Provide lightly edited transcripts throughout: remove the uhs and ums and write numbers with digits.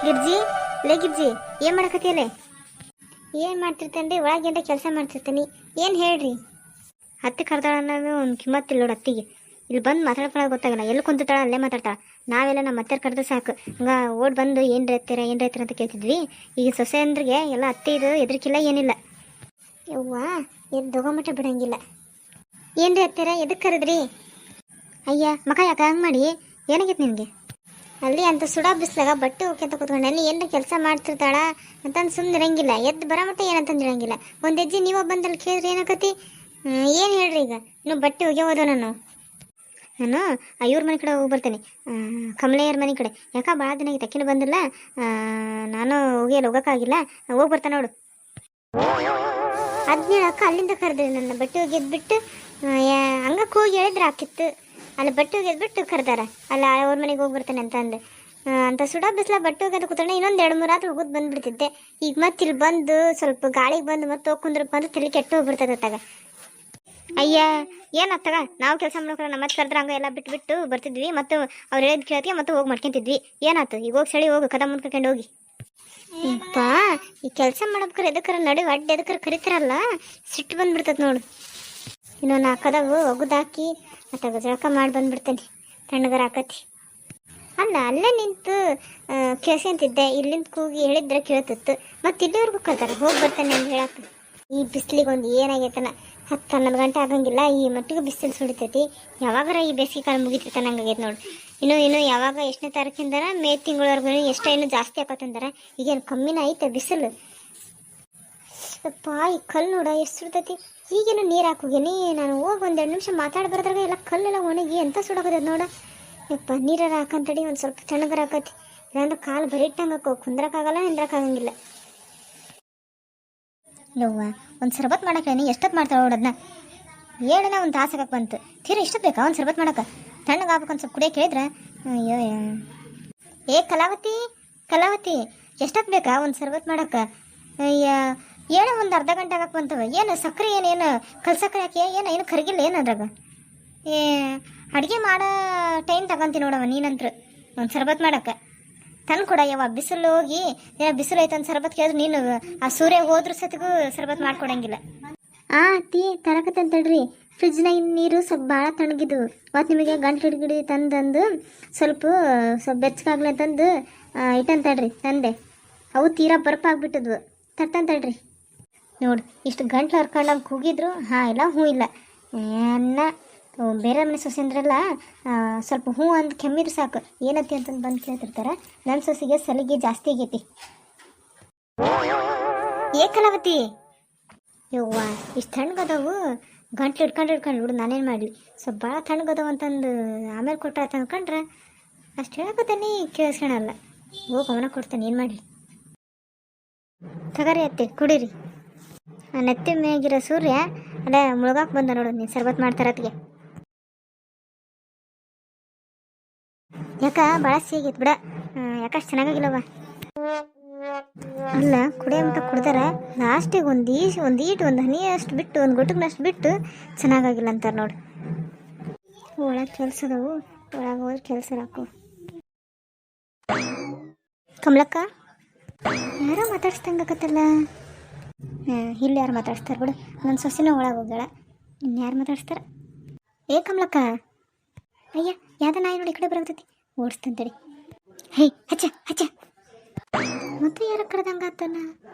ಗಿರ್ಜಿ, ಲೇ ಗಿರ್ಜಿ, ಏನು ಮಾಡಕತ್ತಿಯಲ್ಲೇ? ಏನು ಮಾಡ್ತಿರ್ತೇನೆ ರೀ? ಒಳಗೇನ ಕೆಲಸ ಮಾಡ್ತಿರ್ತೀನಿ. ಏನು ಹೇಳ್ರಿ? ಹತ್ತಿ ಕರ್ದಾಳ ಅನ್ನೋದು ಒಂದು ಕಿಮ್ಮತ್ತಿಲ್ಲ ನೋಡಿ ಅತ್ತಿಗೆ. ಇಲ್ಲಿ ಬಂದು ಮಾತಾಡ್ಕೊಳ್ಳೋದು ಗೊತ್ತಾಗಲ್ಲ. ಎಲ್ಲಿ ಕುಂತಿರ್ತಾಳ ಅಲ್ಲೇ ಮಾತಾಡ್ತಾಳ. ನಾವೆಲ್ಲ ನಮ್ಮ ಅತ್ತೆರ್ ಕರೆದು ಸಾಕು ಹಂಗೆ ಓಡ್ ಬಂದು ಏನು ರೈತೀರ ಅಂತ ಕೇಳ್ತಿದ್ವಿ. ಈಗ ಸೊಸೆ ಅಂದ್ರಿಗೆ ಎಲ್ಲ ಅತ್ತೆ ಇದು ಎದ್ರಿಕಿಲ್ಲ ಏನಿಲ್ಲ. ಯವ್ವ ಎದ್ದು ದೊಗೊಂಬಿಟ್ರೆ ಬಿಡಂಗಿಲ್ಲ. ಏನ್ರಿ ಅತ್ತೆರ ಎದಕ್ಕೆ ಕರೆದ್ರಿ? ಅಯ್ಯ ಮಕ ಯಾಕೆ ಹಂಗೆ ಮಾಡಿ? ಏನಾಗೈತೆ ನಿನಗೆ? ಅಲ್ಲಿ ಅಂತ ಸುಡಾ ಬಿಸ್ಲಾಗ ಬಟ್ಟೆ ಹೋಗ್ಯಂತ ಕೂತ್ಕೊಂಡು ಅಲ್ಲಿ ಏನಾರ ಕೆಲಸ ಮಾಡ್ತಿರ್ತಾಳ ಅಂತಂದು ಸುಮ್ಮನೆ ಇರಂಗಿಲ್ಲ. ಎದ್ದು ಬರ ಮಟ್ಟ ಏನಂತಂದು ಇರಂಗಿಲ್ಲ. ಒಂದು ಹೆಜ್ಜೆ ನೀವು ಬಂದಲ್ಲಿ ಕೇಳಿದ್ರೆ ಏನಾಕತಿ? ಏನು ಹೇಳ್ರಿ? ಈಗ ಇನ್ನು ಬಟ್ಟೆ ಹೋಗ್ಯಾವದ ನಾನು ಇವ್ರ ಮನೆ ಕಡೆ ಹೋಗಿ ಬರ್ತೇನೆ, ಕಮಲೆಯವ್ರ ಮನೆ ಕಡೆ. ಯಾಕೆ ಭಾಳ ದಿನ ಆಗಿ ತಕ್ಕಿನ ಬಂದಿಲ್ಲ. ನಾನು ಹೋಗೋಕ್ಕಾಗಿಲ್ಲ. ಹೋಗಿ ಬರ್ತಾನೆ ನೋಡು. ಅಕ್ಕ ಅಲ್ಲಿಂದ ಕರೆದ್ರಿ ನನ್ನ. ಬಟ್ಟೆ ಒಗೆದ್ಬಿಟ್ಟು ಹಂಗಕ್ಕೆ ಹೋಗಿ ಹೇಳಿದ್ರೆ ಆಕಿತ್ತು. ಅಲ್ಲಿ ಬಟ್ಟೆ ಒಗೆದ್ಬಿಟ್ಟು ಕರೆದಾರ. ಅಲ್ಲ ಅವ್ರ ಮನೆಗೆ ಹೋಗಿ ಬರ್ತಾನೆ ಅಂತ ಅಂದೆ. ಅಂತ ಸುಡ ಬಿಸ್ಲ ಬಟ್ಟೆ ಒಗೆದು ಕೂತ್ರೆ ಇನ್ನೊಂದು 2-3 ರಾತ್ರಿ ಹೋಗೋದು ಬಂದುಬಿಡ್ತಿದ್ದೆ. ಈಗ ಮತ್ತೆ ಇಲ್ಲಿ ಬಂದು ಸ್ವಲ್ಪ ಗಾಳಿಗೆ ಬಂದು ಮತ್ತೆ ಹೋಗ್ಕೊಂಡ್ರಪ್ಪ ಅಂದ್ರೆ ತಲೆ ಕೆಟ್ಟು ಹೋಗ್ಬಿಡ್ತದೆ ಅತ್ತಾಗ. ಅಯ್ಯ ಏನಾಗ್ತಾಗ ನಾವು ಕೆಲಸ ಮಾಡ್ಕೊಂಡು ನಮ್ಮ ಮತ್ತೆ ಕರೆದ್ರೆ ಹಂಗೆ ಎಲ್ಲ ಬಿಟ್ಟು ಬರ್ತಿದ್ವಿ. ಮತ್ತು ಅವ್ರು ಹೇಳಿದ್ ಕೇಳ್ತೀವಿ ಮತ್ತೆ ಹೋಗಿ ಮಾಡ್ಕೊಂತಿದ್ವಿ. ಏನಾಯ್ತು ಈಗ? ಹೋಗಿ ಸಳಿ ಹೋಗಿ ಕದ ಮುಂದ್ಕೊಂಡು ಹೋಗಿ. ಅಪ್ಪ ಈ ಕೆಲಸ ಮಾಡ್ಬೇಕಾರೆ ಎದಕ್ಕಾರ ನಡುವೆ ಅಡ್ಡ ಎದಕ್ಕಾರ ಕರಿತಾರಲ್ಲ, ಸಿಟ್ಟು ಬಂದ್ಬಿಡ್ತದೆ ನೋಡು. ಇನ್ನೊಂದು 4 ಕದವು ಒಗುದಾಕಿ ಅತ್ತಾಗ ಜಳಕ ಮಾಡಿ ಬಂದ್ಬಿಡ್ತೇನೆ. ತಣ್ಣಗರ ಹಾಕತಿ. ಅಲ್ಲ ಅಲ್ಲೇ ನಿಂತು ಕೇಳ್ಸಂತಿದ್ದೆ. ಇಲ್ಲಿಂದ ಕೂಗಿ ಹೇಳಿದ್ರೆ ಕೇಳ್ತಿತ್ತು. ಮತ್ತೆ ಇಲ್ಲಿವರೆಗೂ ಕರ್ತಾರೆ ಹೋಗಿ ಬರ್ತಾನೆ ಅಂತ ಹೇಳಕ್ಕೆ. ಈ ಬಿಸಿಲಿಗೆ ಒಂದು ಏನಾಗೈತನ 10-11 ಗಂಟೆ ಆಗಂಗಿಲ್ಲ. ಈ ಮಟ್ಟಿಗೆ ಬಿಸಿಲು ಸುಡಿತೈತಿ. ಯಾವಾಗಾರ ಈ ಬೇಸಿಗೆ ಕಾಲ ಮುಗಿತೈತೆ ನಂಗಾಗೈತೆ ನೋಡಿ. ಇನ್ನು ಯಾವಾಗ ಎಷ್ಟನೇ ತಾರೀಕಿಂದಾರ ಮೇ ತಿಂಗಳವರೆಗೂ ಎಷ್ಟೋ ಇನ್ನೂ ಜಾಸ್ತಿ ಆಕತ್ತಂದಾರ. ಈಗೇನು ಕಮ್ಮಿನ ಐತೆ ಬಿಸಿಲು? ಅಪ್ಪ ಈ ಕಲ್ಲು ನೋಡ ಎಷ್ಟು ಸುಡ್ತೈತಿ. ಈಗೇನು ನೀರು ಹಾಕೋಗೇನಿ ನಾನು. ಹೋಗಿ 1-2 ನಿಮಿಷ ಮಾತಾಡಿ ಬರೋದ್ರಾಗ ಎಲ್ಲ ಕಲ್ಲೆಲ್ಲ ಒಣಗಿ ಎಂತ ಸುಡಾಕತ್ತೈತೆ ನೋಡ. ಯಪ್ಪ ನೀರಾರ ಹಾಕಂತಡಿ ಒಂದು ಸ್ವಲ್ಪ ತಣ್ಣಗರ ಹಾಕತಿ. ಇಲ್ಲಾಂದ್ರೆ ಕಾಲು ಬರೀಟ್ಟಂಗೆ ಹಾಕೋ, ಕುಂದ್ರಕ್ಕಾಗಲ್ಲ ನಿಂದ್ರಕ್ಕಾಗಂಗಿಲ್ಲ. ಯವ್ವ ಒಂದು ಸರ್ಬತ್ ಮಾಡಕ್ಕೆ ನೀ ಎಷ್ಟೊತ್ತು ಮಾಡ್ತಾವೆ ನೋಡೋದನ್ನ? ಏಳನ ಒಂದು ತಾಸಾಗಕ್ಕೆ ಬಂತು. ತೀರಾ ಇಷ್ಟೊತ್ತು ಬೇಕಾ ಒಂದು ಸರ್ಬತ್ ಮಾಡಕ್ಕೆ? ತಣ್ಣಗೆ ಆಗ್ಬೇಕು ಒಂದು ಸ್ವಲ್ಪ ಕುಡಿಯೋಕೆ ಹೇಳಿದ್ರೆ. ಅಯ್ಯೋ ಕಲಾವತಿ ಎಷ್ಟೊತ್ತು ಬೇಕಾ ಒಂದು ಸರ್ಬತ್ ಮಾಡಕ್ಕೆ? ಅಯ್ಯ ಏನೋ ಒಂದು ಅರ್ಧ ಗಂಟೆ ಆಗಕ್ಕೆ ಬಂತವ. ಏನು ಸಕ್ಕರೆ ಏನು ಕಲ್ಸಕ್ಕರೆ ಹಾಕಿ ಏನು ಕರಗಿಲ್ಲ ಏನು ಅದ್ರಾಗ? ಅಡುಗೆ ಮಾಡೋ ಟೈಮ್ ತಗೊಂತೀನಿ ನೋಡವ ನೀನಂತ್ರ ಒಂದು ಸರ್ಬತ್ ಮಾಡಕ್ಕೆ. ತಂದು ಕೊಡ ಯವ್ವ. ಬಿಸಿಲು ಹೋಗಿ ಬಿಸಿಲು ಐತೆ ಅಂತ ಸರ್ಬತ್ ಕೇಳಿದ್ರೆ ನೀನು ಆ ಸೂರ್ಯ ಹೋದ್ರೂ ಸತಿಗೂ ಸರ್ಬತ್ ಮಾಡ್ಕೊಡಂಗಿಲ್ಲ. ಅತ್ತಿ ತರಕತ್ತಂತಡ್ರಿ. ಫ್ರಿಜ್ನಾಗ ನೀರು ಸ್ವಲ್ಪ ಭಾಳ ತಣ್ಣಗಿದ್ದು ಮತ್ತು ನಿಮಗೆ ಗಂಟು ಹಿಡ್ಗಿಡಿ ತಂದು ಸ್ವಲ್ಪ ಬೆಚ್ಚಗಾಗ್ಲಿ ಅಂತಂದು ಇಟ್ಟಂತಡ್ರಿ ತಂದೆ. ಅವು ತೀರಾ ಬರ್ಪಾಗ್ಬಿಟ್ಟಿದ್ವು. ತಟ್ಟಂತಡ್ರಿ. ನೋಡಿ ಇಷ್ಟು ಗಂಟ್ಲು ಹರ್ಕೊಂಡಂಗೆ ಕೂಗಿದ್ರು ಇಲ್ಲ ಹ್ಞೂ ಇಲ್ಲ. ಅನ್ನ ಬೇರೆ ಮನೆ ಸೊಸೆ ಅಂದ್ರಲ್ಲ ಸ್ವಲ್ಪ ಹ್ಞೂ ಅಂದು ಕೆಮ್ಮಿದ್ರು ಸಾಕು ಏನತ್ತಿ ಅಂತಂದು ಬಂದು ಕೇಳ್ತಿರ್ತಾರೆ. ನನ್ನ ಸೊಸೆಗೆ ಸಲಿಗೆ ಜಾಸ್ತಿ ಆಗೈತಿ. ಕಲಾವತಿ ಯವ್ವ ಇಷ್ಟು ತಣ್ಣಗದವು ಗಂಟ್ಲು ಹಿಡ್ಕೊಂಡು ಬಿಡು. ನಾನೇನು ಮಾಡಲಿ? ಸ್ವಲ್ಪ ಭಾಳ ತಣ್ಣಗದವು ಅಂತಂದು ಆಮೇಲೆ ಕೊಟ್ಟ ಅಂದ್ಕೊಂಡ್ರೆ ಅಷ್ಟು ಹೇಳಕತ್ತೇನೆ ಕೇಳಿಸ್ಕೊಳಲ್ಲ. ಹೋಗಿ ಗಮನ ಕೊಡ್ತಾನೆ. ಏನು ಮಾಡಲಿ? ತಗರಿ ಅತ್ತೆ ಕುಡೀರಿ. ನೆತ್ತಿ ಮೇಗಿರೋ ಸೂರ್ಯ ಅದೇ ಮುಳುಗಾಕ್ ಬಂದ ನೋಡು. ನೀನು ಸರ್ಬತ್ ಮಾಡ್ತಾರತ್ಗೆ. ಯಾಕ ಭಾಳ ಸಿಗೈತೆ ಬಿಡ. ಯಾಕಷ್ಟು ಚೆನ್ನಾಗಾಗಿಲ್ಲವ? ಅಲ್ಲ ಕುಡಿಯೋ ಮಟ್ಟ ಕುಡ್ದಾರ ಲಾಸ್ಟಿಗೆ ಒಂದು ಹನಿ ಅಷ್ಟು ಬಿಟ್ಟು ಒಂದು ಗುಟಕ್ನಷ್ಟು ಬಿಟ್ಟು ಚೆನ್ನಾಗಾಗಿಲ್ಲ ಅಂತಾರೆ ನೋಡಿ. ಒಳಗೆ ಕೆಲಸದವು ಒಳಗೆ ಹೋದ್ರೆ ಕೆಲಸ ಹಾಕು. ಕಮಲಕ್ಕ ಯಾರೋ ಮಾತಾಡ್ಸ್ದಂಗತ್ತಲ್ಲ. ಇಲ್ಲಿ ಯಾರು ಮಾತಾಡ್ಸ್ತಾರೆ ಬಿಡು. ನನ್ನ ಸೊಸೆನೂ ಒಳಗೆ ಹೋಗ್ಯಾಳ. ಇನ್ಯಾರು ಮಾತಾಡ್ಸ್ತಾರ? ಕಮಲಕ್ಕ ಅಯ್ಯ ಯಾವ್ದ ನಾಯಿ ನೋಡಿ ಈ ಕಡೆ ಬರಾಗ್ತೈತಿ. ಓಡಿಸ್ತಂತೇಳಿ. ಹೇ ಹಚ್ಚ ಮತ್ತೆ ಯಾರ ಕರೆದಂಗ ಆತಲ್ಲ.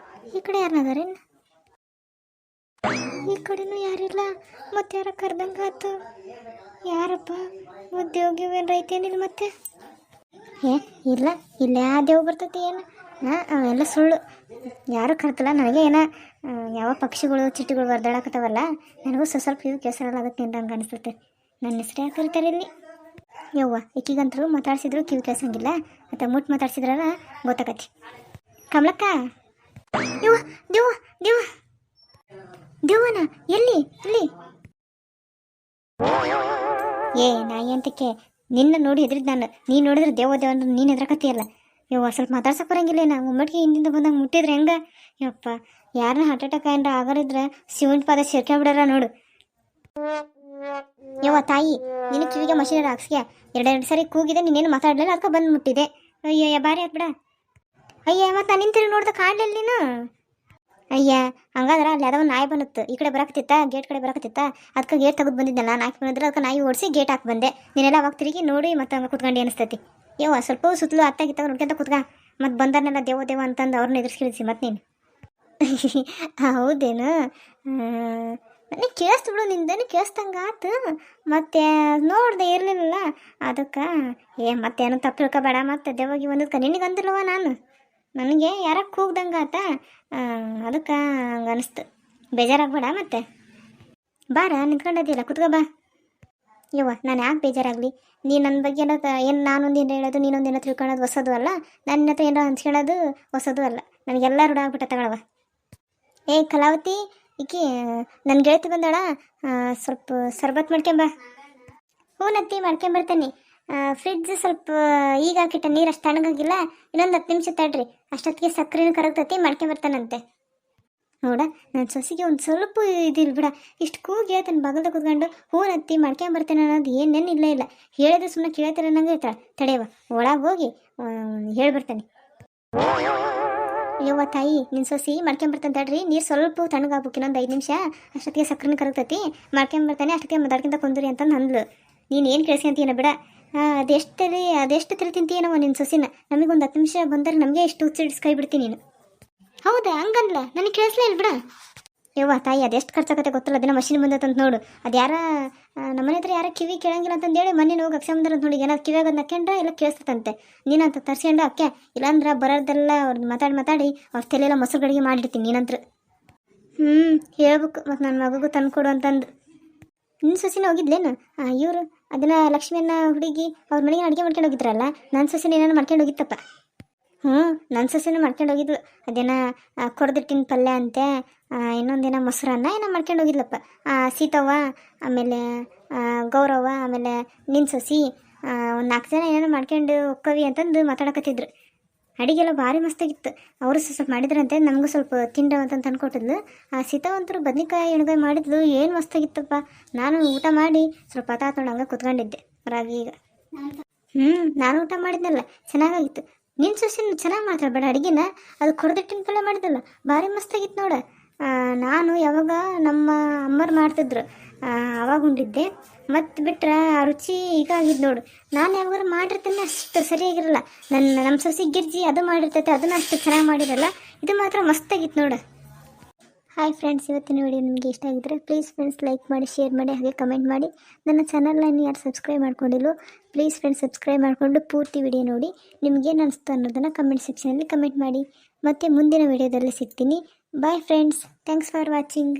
ಈ ಕಡೆ ಯಾರನ್ನದಾರೇನು? ಈ ಕಡೆನೂ ಯಾರಿಲ್ಲ. ಮತ್ತೆ ಯಾರ ಕರೆದಂಗ ಆತು. ಯಾರಪ್ಪ? ಉದ್ಯೋಗಿ ಏನು ರೈತೇನಿಲ್ಲ ಮತ್ತೆ? ಇಲ್ಲ ಇಲ್ಲ ಯಾವ ದೇವ್ ಬರ್ತೈತಿ ಏನು? ಎಲ್ಲ ಸುಳ್ಳು. ಯಾರು ಕರ್ತಲ್ಲ. ನನಗೆ ಏನೋ ಯಾವ ಪಕ್ಷಿಗಳು ಚಿಟ್ಟುಗಳು ಬರ್ದಾಡಕತ್ತವಲ್ಲ ನನಗೂ ಸ್ವಲ್ಪ ಇವು ಕೆಸರಲ್ಲಾಗತ್ತೆ ಅಂತ ಹಂಗೆ ಅನಿಸ್ತೈತೆ. ನನ್ನ ಹೆಸರು ಯಾಕೆ ಕರಿತಾರೆ ಇಲ್ಲಿ? ಯವ್ವ ಈಕಿಗಂತರೂ ಮಾತಾಡ್ಸಿದ್ರು ಕಿವಿ ಕೇಳ್ಸಂಗಿಲ್ಲ. ಮತ್ತು ಮುಟ್ಟು ಮಾತಾಡ್ಸಿದ್ರಲ್ಲ ಗೊತ್ತಾಗತ್ತೆ. ಕಮಲಕ್ಕ ದೇವ ದೇವ ದೇವ ದೇವನ ಎಲ್ಲಿ ಇಲ್ಲಿ? ನಾಯಿ ಅಂತಕ್ಕೆ ನಿನ್ನ ನೋಡಿ ಹೆದ್ರಿದ್ ನಾನು. ನೀನು ನೋಡಿದ್ರೆ ದೇವ ಅಂದ್ರೆ ನೀನು ಹೆದ್ರಕತ್ತೀಯಲ್ಲ. ಯವ್ವ ಸ್ವಲ್ಪ ಮಾತಾಡ್ಸಕ್ಕೆ ಬರಂಗಿಲ್ಲ. ನಾ ಒಮ್ಮಟ್ಟಿಗೆ ಹಿಂದಿಂದ ಬಂದಂಗೆ ಮುಟ್ಟಿದ್ರೆ ಹೆಂಗೆ? ಯಪ್ಪ ಯಾರನ್ನ ಹಾರ್ಟ್ ಅಟ್ಯಾಕ್ ಏನಾರ ಆಗರಿದ್ರೆ ಶಿವನ ಪಾದ ಸೇರ್ಕೊಂಡ್ಬಿಡಾರ ನೋಡು. ಯವ್ವ ತಾಯಿ ನಿನ್ನ ಕಿವಿಗೆ ಮಷೀನರ ಹಾಕ್ಸ್ಯ 2 ಸರಿ ಕೂಗಿದೆ. ನೀನೇನು ಮಾತಾಡಲಿಲ್ಲ. ಅದಕ್ಕೆ ಬಂದು ಮುಟ್ಟಿದೆ. ಅಯ್ಯಯ್ಯ ಬಾರಿ ಆತ್ಬಿಡ. ಅಯ್ಯ ಮತ್ತು ನಾನು ನಿಂತಿರಿ ನೋಡ್ದೆ ಕಾಣಲಿಲ್ಲ ನೀನು. ಅಯ್ಯ ಹಂಗಾದ್ರೆ ಅಲ್ಲಿ ಯಾವ್ದೋ ನಾಯಿ ಬಂದಿತ್ತು, ಈ ಕಡೆ ಬರಕತ್ತಿತ್ತ, ಗೇಟ್ ಕಡೆ ಬರಕತ್ತಿತ್ತ. ಅದಕ್ಕೆ ಗೇಟ್ ತೆಗೆದು ಬಂದಿದ್ದೆ ನಾನು, ಹಾಕಿ ಬಂದ್ರೆ ಅದಕ್ಕೆ ನಾಯಿ ಓಡಿಸಿ ಗೇಟ್ ಹಾಕಿ ಬಂದೆ. ನೀನೆಲ್ಲ ಅವಾಗ ತಿರುಗಿ ನೋಡಿ ಮತ್ತೆ ಹಂಗೆ ಕುತ್ಕೊಂಡು ಅನಿಸ್ತೈತಿ. ಯವ್ವ ಸ್ವಲ್ಪ ಸುತ್ತಲೂ ಅತ್ತಾಗಿತ್ತಾಗ ನೋಡ್ಕೊಂತ ಕುತ್ಕ, ಮತ್ತು ಬಂದರ್ನೆಲ್ಲ ದೇವ ದೇವ ಅಂತಂದು ಅವ್ರನ್ನ ಎದುರಿಸಿ ಮತ್ತೆ ನೀನು. ಹೌದೇನು? ನನಗೆ ಕೇಳಿಸ್ತು ಬಿಡು, ನಿಂದೇನು ಕೇಳಿಸ್ದಂಗೆ ಆತು. ಮತ್ತೆ ನೋಡ್ದೆ ಇರಲಿಲ್ಲ ಅದಕ್ಕೆ. ಮತ್ತೇನು ತಪ್ಪು ತಿಳ್ಕೊಬೇಡ, ಮತ್ತೆ ದೇವಾಗಿ ಒಂದಕ್ಕೆ ನಿನಗೆ ಅಂದಿಲ್ಲವ ನಾನು, ನನಗೆ ಯಾರ ಕೂಗ್ದಂಗೆ ಆತ. ಅದಕ್ಕೆ ಹಂಗೆ ಅನಿಸ್ತು, ಬೇಜಾರಾಗಬೇಡ. ಮತ್ತೆ ಬಾರ ನಿಂತ್ಕೊಂಡದಿಲ್ಲ, ಕುತ್ಕೋ ಬಾ. ಯವ್ವ ನಾನು ಯಾಕೆ ಬೇಜಾರಾಗಲಿ? ನೀನು ನನ್ನ ಬಗ್ಗೆ ಏನು ನಾನೊಂದು ಏನು ಹೇಳೋದು, ನೀನೊಂದೇನೋ ತಿಳ್ಕೊಳ್ಳೋದು ಹೊಸದು ಅಲ್ಲ, ನನ್ನ ಹತ್ರ ಏನೋ ಹಂಚ್ಕೊಳ್ಳೋದು ಹೊಸದು ಅಲ್ಲ. ನನಗೆಲ್ಲ ರೂಢ ಆಗ್ಬಿಟ್ಟ ತಗೊಳವ. ಕಲಾವತಿ, ಈಕಿ ನನ್ನ ಗೆಳತಿ ಬಂದಾಳ, ಸ್ವಲ್ಪ ಸರ್ಬತ್ ಮಾಡ್ಕೊಂಬ. ಹ್ಞೂ ನತ್ತಿ ಮಾಡ್ಕೊಂಬರ್ತೇನೆ. ಫ್ರಿಡ್ಜ್ ಸ್ವಲ್ಪ ಈಗ ಹಾಕಿಟ್ಟ, ನೀರು ಅಷ್ಟು ತಣ್ಣಗಾಗಿಲ್ಲ, ಇನ್ನೊಂದು 10 ನಿಮಿಷ ತಡ್ರಿ, ಅಷ್ಟೊತ್ತಿಗೆ ಸಕ್ಕರೆನೂ ಕರಗ್ತೈತಿ, ಮಾಡ್ಕೊಂಬರ್ತಾನಂತೆ. ನೋಡ ನನ್ನ ಸೊಸಿಗೆ ಒಂದು ಸ್ವಲ್ಪ ಇದಿಲ್ಲ ಬಿಡ, ಇಷ್ಟು ಕೂಗಿ ಹೇಳ್ತಾನೆ ಬಗಲ್ದಾಗ ಕೂತ್ಕೊಂಡು. ಹ್ಞೂ ನತ್ತಿ ಮಾಡ್ಕೊಂಬರ್ತೇನೆ ಅನ್ನೋದು ಏನೇನು ಇಲ್ಲ ಇಲ್ಲ, ಹೇಳಿದ್ರೆ ಸುಮ್ಮನೆ ಕೇಳ್ತಾರೆ ಅನ್ನಂಗೆ ಹೇಳ್ತಾಳೆ. ತಡೆಯವ ಒಳಗೆ ಹೋಗಿ ಹೇಳ್ಬರ್ತೇನೆ. ಯವ್ವ ತಾಯಿ, ನಿನ್ನ ಸೊಸಿ ಮಾಡ್ಕೊಂಬರ್ತಾನೆ ತಡ್ರಿ, ನೀರು ಸ್ವಲ್ಪ ತಣ್ಣಗಾಗ್ಬೇಕು, ಇನ್ನೊಂದು 5 ನಿಮಿಷ, ಅಷ್ಟೊತ್ತಿಗೆ ಸಕ್ಕರೆನೂ ಕರಗ್ತೈತಿ, ಮಾಡ್ಕೊಂಬರ್ತಾನೆ, ಅಷ್ಟೊತ್ತಿಗೆ ಮಾತಾಡ್ಕೊಂತ ಕುಂದ್ರಿ ಅಂತಂದು ಅಂದ್ಲು. ನೀನು ಏನು ಕೇಳಿಸ್ಕೊಂತೀನ ಬಿಡ. ಅದೆಷ್ಟು ತಿರು ತಿಂತೀನವ ನಿನ್ನ ಸೊಸಿನ, ನಮಗೊಂದು 10 ನಿಮಿಷ ಬಂದರೆ ನಮಗೆ ಎಷ್ಟು ಹುಚ್ಚಿಡಿಸ್ ಕೈ ಬಿಡ್ತೀನಿ ನೀನು. ಹೌದಾ? ಹಂಗನ್ಲ, ನನಗೆ ಕೇಳಿಸ್ಲೇ ಇಲ್ಲ ಬಿಡ. ಯವ್ವ ತಾಯಿ, ಅದೆಷ್ಟು ಖರ್ಚಾಗತ್ತೆ ಗೊತ್ತಲ್ಲ, ಅದನ್ನ ಮಷಿನ್ ಬಂದತ್ತಂತ ನೋಡು. ಅದು ಯಾರ ನಮ್ಮನೆ ಹತ್ರ ಯಾರ ಕಿವಿ ಕೇಳಂಗಿಲ್ಲ ಅಂತಂದೇಳಿ ಮೊನ್ನೆ ಹೋಗಿ ಅಕ್ಷಮಂದ್ರ ಅಂತ ನೋಡಿ, ಏನಾದ್ರು ಕಿವಿಯಾಗ ಒಂದು ಹಾಕ್ಯಂಡ್ರೆ ಎಲ್ಲ ಕೇಳಿಸ್ತಂತೆ. ನೀನಂತ ತರ್ಸ್ಕೊಂಡು ಅಕ್ಕೆ, ಇಲ್ಲಾಂದ್ರೆ ಬರೋದೆಲ್ಲ ಅವ್ರದ್ದು ಮಾತಾಡಿ ಅವ್ರ ತಲೆಯೆಲ್ಲ ಮೊಸರು ಗಡಿಗೆ ಮಾಡಿರ್ತೀನಿ ನೀನಂತ್ರ. ಹೇಳ್ಬೇಕು ಮತ್ತು ನನ್ನ ಮಗುಗೂ ತಂದು ಕೊಡು ಅಂತಂದು. ನಿನ್ನ ಸೊಸಿನ ಹೋಗಿದ್ಲೇನು? ಇವರು ಅದನ್ನ ಲಕ್ಷ್ಮಿಯನ್ನ ಹುಡುಗಿ ಅವ್ರ ಮನೆಗೆ ಅಡುಗೆ ಮಾಡ್ಕೊಂಡು ಹೋಗಿದ್ರಲ್ಲ, ನನ್ನ ಸೊಸಿನ ಏನಾರು ಮಾಡ್ಕೊಂಡು ಹೋಗಿತ್ತಪ್ಪ. ನನ್ನ ಸೊಸೆನೂ ಮಾಡ್ಕೊಂಡು ಹೋಗಿದ್ಲು, ಅದೇನ ಕೊಡ್ದಿಟ್ಟಿನ ಪಲ್ಯ ಅಂತೆ, ಇನ್ನೊಂದೇನೋ ಮೊಸರನ್ನ ಏನೋ ಮಾಡ್ಕೊಂಡು ಹೋಗಿದ್ಲಪ್ಪ. ಸೀತವ್ವ, ಆಮೇಲೆ ಗೌರವ್ವ, ಆಮೇಲೆ ನಿನ್ನ ಸೊಸಿ, ಒಂದು 4 ಜನ ಏನೋ ಮಾಡ್ಕೊಂಡು ಹೋಕ್ಕವಿ ಅಂತಂದು ಮಾತಾಡಕತ್ತಿದ್ರು. ಅಡುಗೆಲ್ಲ ಭಾರಿ ಮಸ್ತಾಗಿತ್ತು. ಅವರು ಸ್ವಲ್ಪ ಮಾಡಿದ್ರಂತೆ, ನಮಗೂ ಸ್ವಲ್ಪ ತಿಂಡು ಅಂತಂದು ತಂದ್ಕೊಟ್ಟಿದ್ಲು. ಸೀತಾವಂತರು ಬದ್ನಿಕಾಯಿ ಎಣ್ಗಾಯಿ ಮಾಡಿದ್ಲು, ಏನು ಮಸ್ತಾಗಿತ್ತಪ್ಪ. ನಾನು ಊಟ ಮಾಡಿ ಸ್ವಲ್ಪ ಹತ್ತಾಕೊಂಡು ಹಂಗೆ ಕುತ್ಕೊಂಡಿದ್ದೆ ಹೊರಗೆ ಈಗ. ನಾನು ಊಟ ಮಾಡಿದ್ನಲ್ಲ, ಚೆನ್ನಾಗಾಗಿತ್ತು. ನಿನ್ನ ಸೊಸೆನ ಚೆನ್ನಾಗಿ ಮಾಡ್ತಾಳೆ ಬೇಡ ಅಡುಗೆನ, ಅದು ಕೊಡದಿಟ್ಟಿನ ಪಲ್ಯ ಮಾಡಿದಲ್ಲ ಭಾರಿ ಮಸ್ತಾಗಿತ್ತು ನೋಡ. ನಾನು ಯಾವಾಗ ನಮ್ಮ ಅಮ್ಮರು ಮಾಡ್ತಿದ್ರು ಅವಾಗ ಉಂಡಿದ್ದೆ, ಮತ್ತು ಬಿಟ್ರೆ ಆ ರುಚಿ ಈಗ ಆಗಿದ್ದು ನೋಡು. ನಾನು ಯಾವಾಗ ಮಾಡಿರ್ತೀನಿ ಅಷ್ಟು ಸರಿಯಾಗಿರಲ್ಲ. ನಮ್ಮ ಸೊಸೆ ಗಿರ್ಜಿ ಅದು ಮಾಡಿರ್ತೈತೆ, ಅದನ್ನು ಅಷ್ಟು ಚೆನ್ನಾಗಿ ಮಾಡಿರಲ್ಲ. ಇದು ಮಾತ್ರ ಮಸ್ತಾಗಿತ್ತು ನೋಡು. ಹಾಯ್ ಫ್ರೆಂಡ್ಸ್, ಇವತ್ತಿನ ವಿಡಿಯೋ ನಿಮಗೆ ಇಷ್ಟ ಆಗಿದ್ದರೆ ಪ್ಲೀಸ್ ಫ್ರೆಂಡ್ಸ್ ಲೈಕ್ ಮಾಡಿ, ಶೇರ್ ಮಾಡಿ, ಹಾಗೆ ಕಮೆಂಟ್ ಮಾಡಿ. ನನ್ನ ಚಾನಲ್ನ ಇನ್ನು ಯಾರು ಸಬ್ಸ್ಕ್ರೈಬ್ ಮಾಡ್ಕೊಂಡಿಲ್ಲೋ ಪ್ಲೀಸ್ ಫ್ರೆಂಡ್ಸ್ ಸಬ್ಸ್ಕ್ರೈಬ್ ಮಾಡಿಕೊಂಡು ಪೂರ್ತಿ ವಿಡಿಯೋ ನೋಡಿ. ನಿಮಗೇನು ಅನಿಸ್ತು ಅನ್ನೋದನ್ನು ಕಮೆಂಟ್ ಸೆಕ್ಷನಲ್ಲಿ ಕಮೆಂಟ್ ಮಾಡಿ. ಮತ್ತು ಮುಂದಿನ ವಿಡಿಯೋದಲ್ಲಿ ಸಿಗ್ತೀನಿ. Bye friends, thanks for watching.